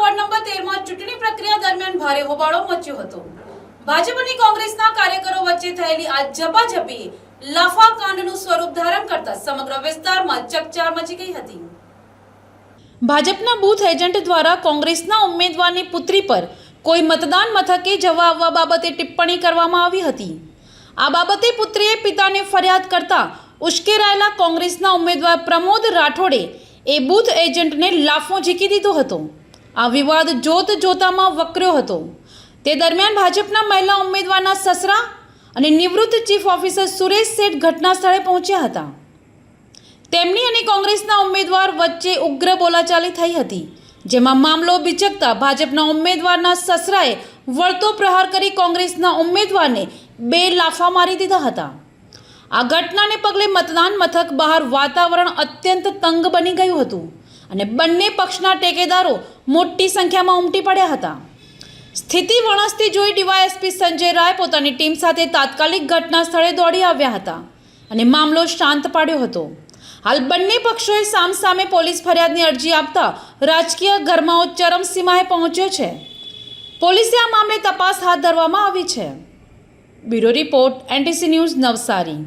Ward number 13 માં ચૂંટણી પ્રક્રિયા દરમિયાન ભારે હોબાળો મચ્યો હતો। ભાજપ અને કોંગ્રેસના કાર્યકરો વચ્ચે થયેલી આ ઝપાઝપી લાફાકાંડનું સ્વરૂપ ધારણ કરતા સમગ્ર વિસ્તારમાં ચકચાર મચી ગઈ હતી। ભાજપના બૂથ એજન્ટ દ્વારા કોંગ્રેસના ઉમેદવારની પુત્રી પર કોઈ મતદાન મથકે જવા આવવા બાબતે ટિપ્પણી કરવામાં આવી હતી। આ બાબતે પુત્રીએ પિતાને ફરિયાદ કરતા ઉશ્કેરાયેલા કોંગ્રેસના ઉમેદવાર પ્રમોદ રાઠોડે એ બૂથ એજન્ટને લાફો ઝીકી દીધો હતો। આ વિવાદ જોત જોતામાં વકર્યો હતો। તે દરમિયાન ભાજપના મહિલા ઉમેદવારના સસરા અને નિવૃત્ત ચીફ ઓફિસર સુરેશ શેઠ ઘટના સ્થળે પહોંચ્યા હતા। તેમની અને કોંગ્રેસના ઉમેદવાર વચ્ચે ઉગ્ર બોલાચાલી થઈ હતી, જેમાં મામલો બિચકતા ભાજપના ઉમેદવારના સસરાએ વળતો પ્રહાર કરી કોંગ્રેસના ઉમેદવારને 2 લાફા મારી દીધા હતા। આ ઘટનાને પગલે મતદાન મથક બહાર વાતાવરણ અત્યંત તંગ બની ગયું હતું અને બંને પક્ષના ટેકેદારો મોટી સંખ્યામાં ઉમટી પડ્યા હતા। સ્થિતિ વણસતી જોઈ ડીવાયએસપી સંજય રાય પોતાની ટીમ સાથે તાત્કાલિક ઘટના સ્થળે દોડી આવ્યા હતા અને મામલો શાંત પાડ્યો હતો। હાલ બંને પક્ષોએ સામસામે પોલીસ ફરિયાદની અરજી આપતા રાજકીય ગરમાવો ચરમસીમાએ પહોંચ્યો છે। પોલીસે આ મામલે તપાસ હાથ ધરવામાં આવી છે। Bureau report NTC news Navsari.